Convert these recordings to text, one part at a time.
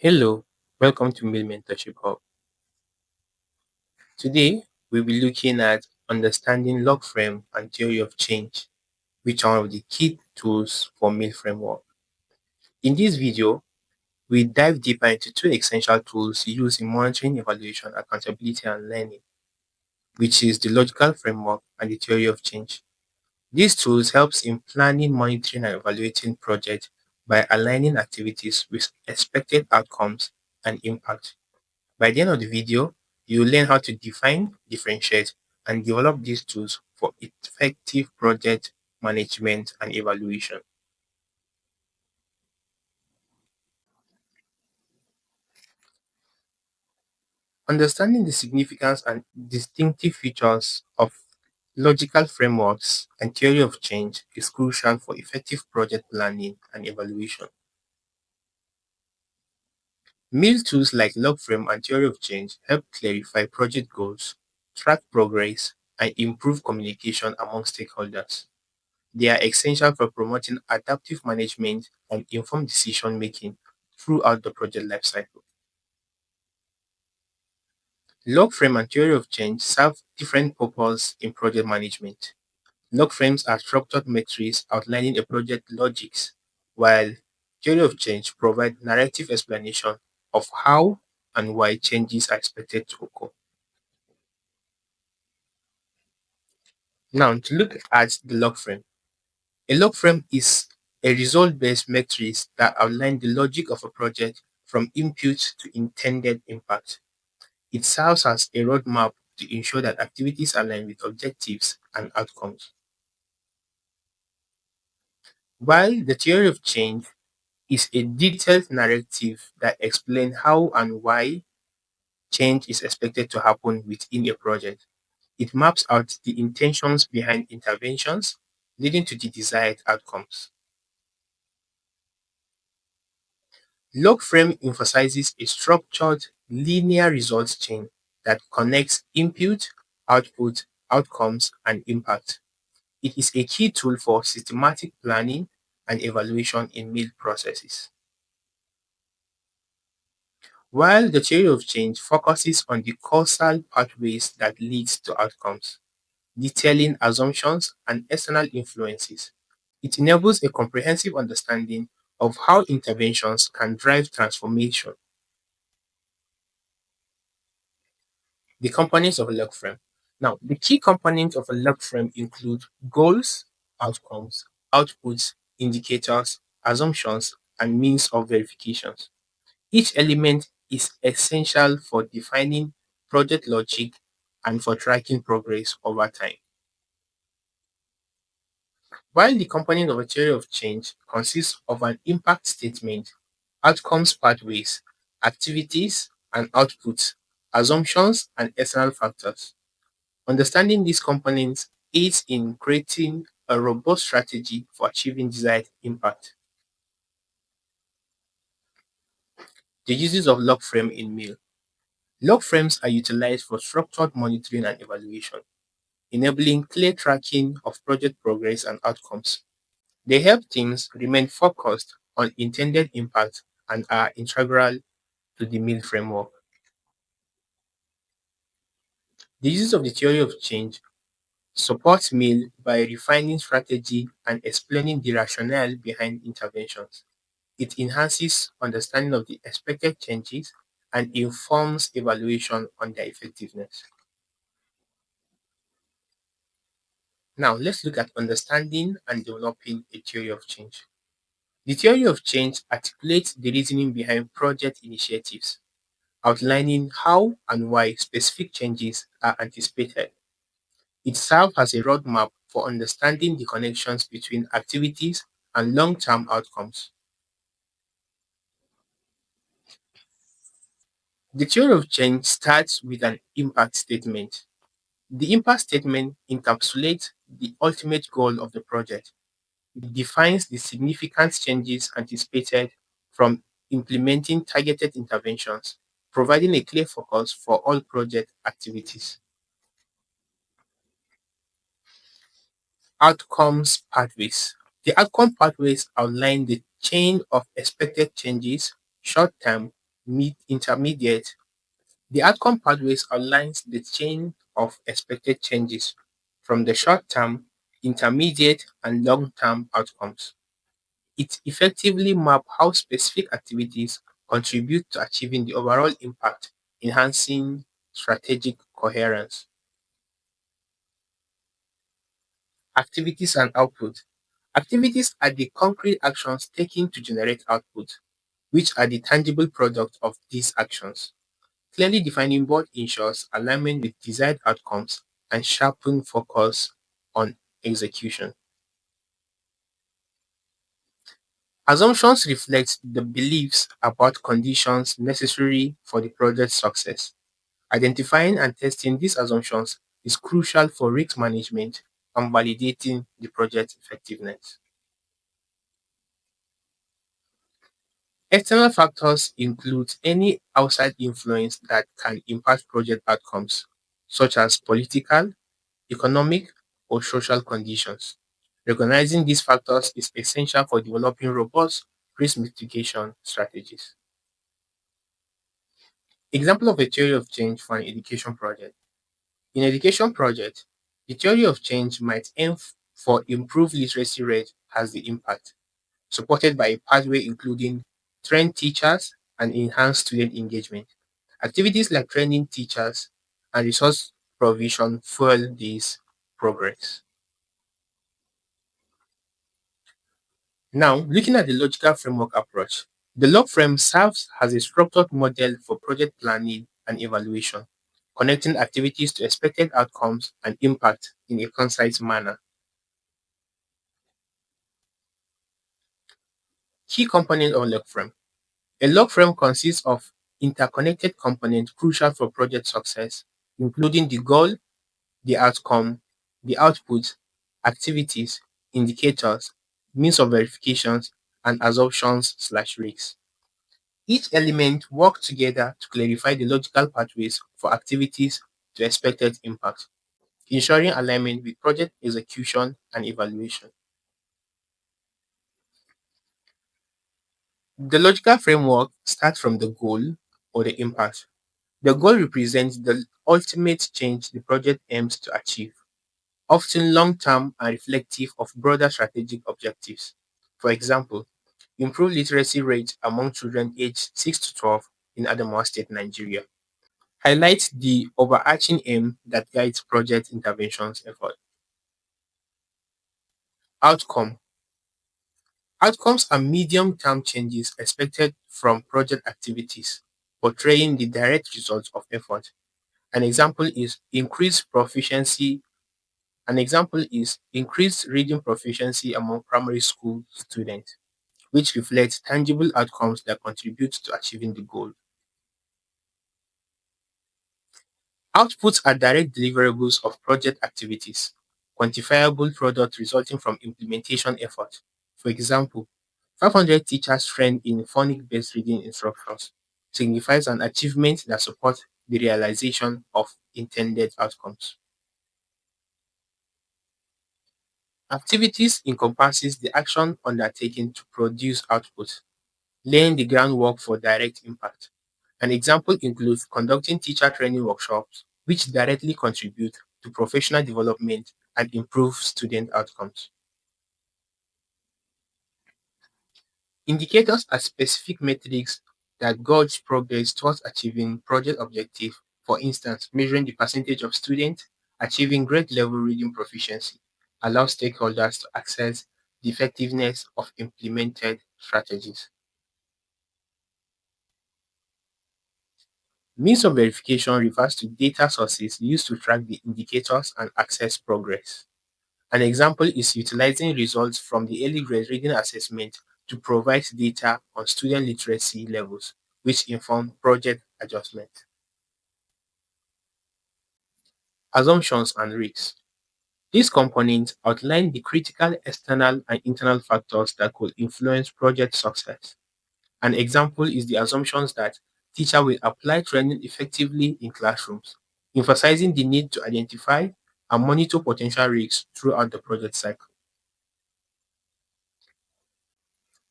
Hello, welcome to Mill Mentorship Hub. Today, we'll be looking at understanding Logframe and theory of change, which are one of the key tools for Mill framework. In this video, we dive deeper into two essential tools used in monitoring, evaluation, accountability, and learning, which is the logical framework and the theory of change. These tools helps in planning, monitoring, and evaluating projects by aligning activities with expected outcomes and impact. By the end of the video, you will learn how to define, differentiate, and develop these tools for effective project management and evaluation. Understanding the significance and distinctive features of logical frameworks and theory of change is crucial for effective project planning and evaluation. Mill tools like Logframe and theory of change help clarify project goals, track progress, and improve communication among stakeholders. They are essential for promoting adaptive management and informed decision making throughout the project lifecycle. Log frame and theory of change serve different purposes in project management. Log frames are structured metrics outlining a project logics, while theory of change provide narrative explanation of how and why changes are expected to occur. Now, to look at the log frame. A log frame is a result-based matrix that outlines the logic of a project from input to intended impact. It serves as a roadmap to ensure that activities align with objectives and outcomes. While the theory of change is a detailed narrative that explains how and why change is expected to happen within a project, it maps out the intentions behind interventions leading to the desired outcomes. Logframe emphasizes a structured, linear results chain that connects input, output, outcomes, and impact. It is a key tool for systematic planning and evaluation in mill processes. While the theory of change focuses on the causal pathways that lead to outcomes, detailing assumptions and external influences, it enables a comprehensive understanding of how interventions can drive transformation. The components of a log frame. Now, the key components of a log frame include goals, outcomes, outputs, indicators, assumptions, and means of verifications. Each element is essential for defining project logic and for tracking progress over time. While the component of a theory of change consists of an impact statement, outcomes pathways, activities and outputs, assumptions, and external factors. Understanding these components aids in creating a robust strategy for achieving desired impact. The uses of log frame in Mill. Log frames are utilized for structured monitoring and evaluation, enabling clear tracking of project progress and outcomes. They help teams remain focused on intended impact and are integral to the Mill framework. The uses of the theory of change supports Mill by refining strategy and explaining the rationale behind interventions. It enhances understanding of the expected changes and informs evaluation on their effectiveness. Now, let's look at understanding and developing a theory of change. The theory of change articulates the reasoning behind project initiatives, outlining how and why specific changes are anticipated. It serves as a roadmap for understanding the connections between activities and long term outcomes. The theory of change starts with an impact statement. The impact statement encapsulates the ultimate goal of the project. It defines the significant changes anticipated from implementing targeted interventions, providing a clear focus for all project activities. Outcomes pathways. The outcome pathways outline the chain of expected changes, short term, intermediate, the outcome pathways outlines the chain of expected changes from the short-term, intermediate, and long-term outcomes. It effectively maps how specific activities contribute to achieving the overall impact, enhancing strategic coherence. Activities and output. Activities are the concrete actions taken to generate output, which are the tangible product of these actions. Clearly defining both ensures alignment with desired outcomes and sharpen focus on execution. Assumptions reflect the beliefs about conditions necessary for the project's success. Identifying and testing these assumptions is crucial for risk management and validating the project's effectiveness. External factors include any outside influence that can impact project outcomes, such as political, economic, or social conditions. Recognizing these factors is essential for developing robust risk mitigation strategies. Example of a theory of change for an education project. In education project, the theory of change might aim for improved literacy rate has the impact, supported by a pathway including trained teachers and enhanced student engagement. Activities like training teachers and resource provision fuel this progress. Now, looking at the logical framework approach, the log frame serves as a structured model for project planning and evaluation, connecting activities to expected outcomes and impact in a concise manner. Key component of log frame. A log frame consists of interconnected components crucial for project success, including the goal, the outcome, the output, activities, indicators, means of verifications, and assumptions/risks. Each element work together to clarify the logical pathways for activities to expected impact, ensuring alignment with project execution and evaluation. The logical framework starts from the goal or the impact. The goal represents the ultimate change the project aims to achieve, often long term and reflective of broader strategic objectives. For example, improve literacy rate among children aged 6 to 12 in Adamawa State, Nigeria. Highlight the overarching aim that guides project interventions effort. Outcome. Outcomes are medium-term changes expected from project activities, portraying the direct results of effort. An example is increased proficiency. An example is increased reading proficiency among primary school students, which reflects tangible outcomes that contribute to achieving the goal. Outputs are direct deliverables of project activities, quantifiable product resulting from implementation effort. For example, 500 teachers trained in phonics-based reading instructions signifies an achievement that supports the realization of intended outcomes. Activities encompasses the action undertaken to produce output, laying the groundwork for direct impact. An example includes conducting teacher training workshops, which directly contribute to professional development and improve student outcomes. Indicators are specific metrics that gauge progress towards achieving project objective. For instance, measuring the percentage of students achieving grade level reading proficiency allows stakeholders to assess the effectiveness of implemented strategies. Means of verification refers to data sources used to track the indicators and access progress. An example is utilizing results from the early grade reading assessment to provide data on student literacy levels, which inform project adjustment. Assumptions and risks. These components outline the critical external and internal factors that could influence project success. An example is the assumptions that teacher will apply training effectively in classrooms, emphasizing the need to identify and monitor potential risks throughout the project cycle.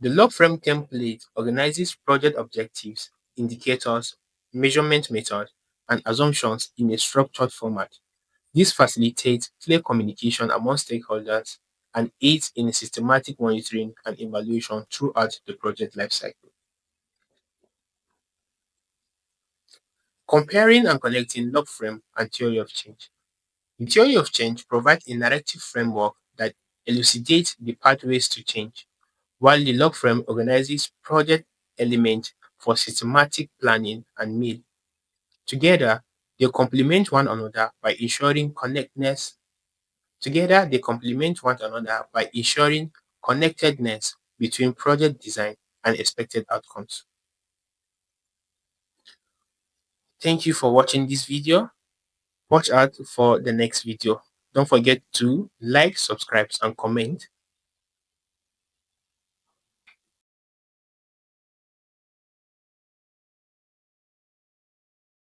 The log frame template organizes project objectives indicators, measurement methods, and assumptions in a structured format. This facilitates clear communication among stakeholders and aids in systematic monitoring and evaluation throughout the project lifecycle. Comparing and connecting Logframe and theory of change. The theory of change provides a narrative framework that elucidates the pathways to change, while the Logframe organizes project elements for systematic planning and meal. Together, they complement one another by ensuring connectedness. Together, they complement one another by ensuring connectedness between project design and expected outcomes. Thank you for watching this video. Watch out for the next video. Don't forget to like, subscribe, and comment.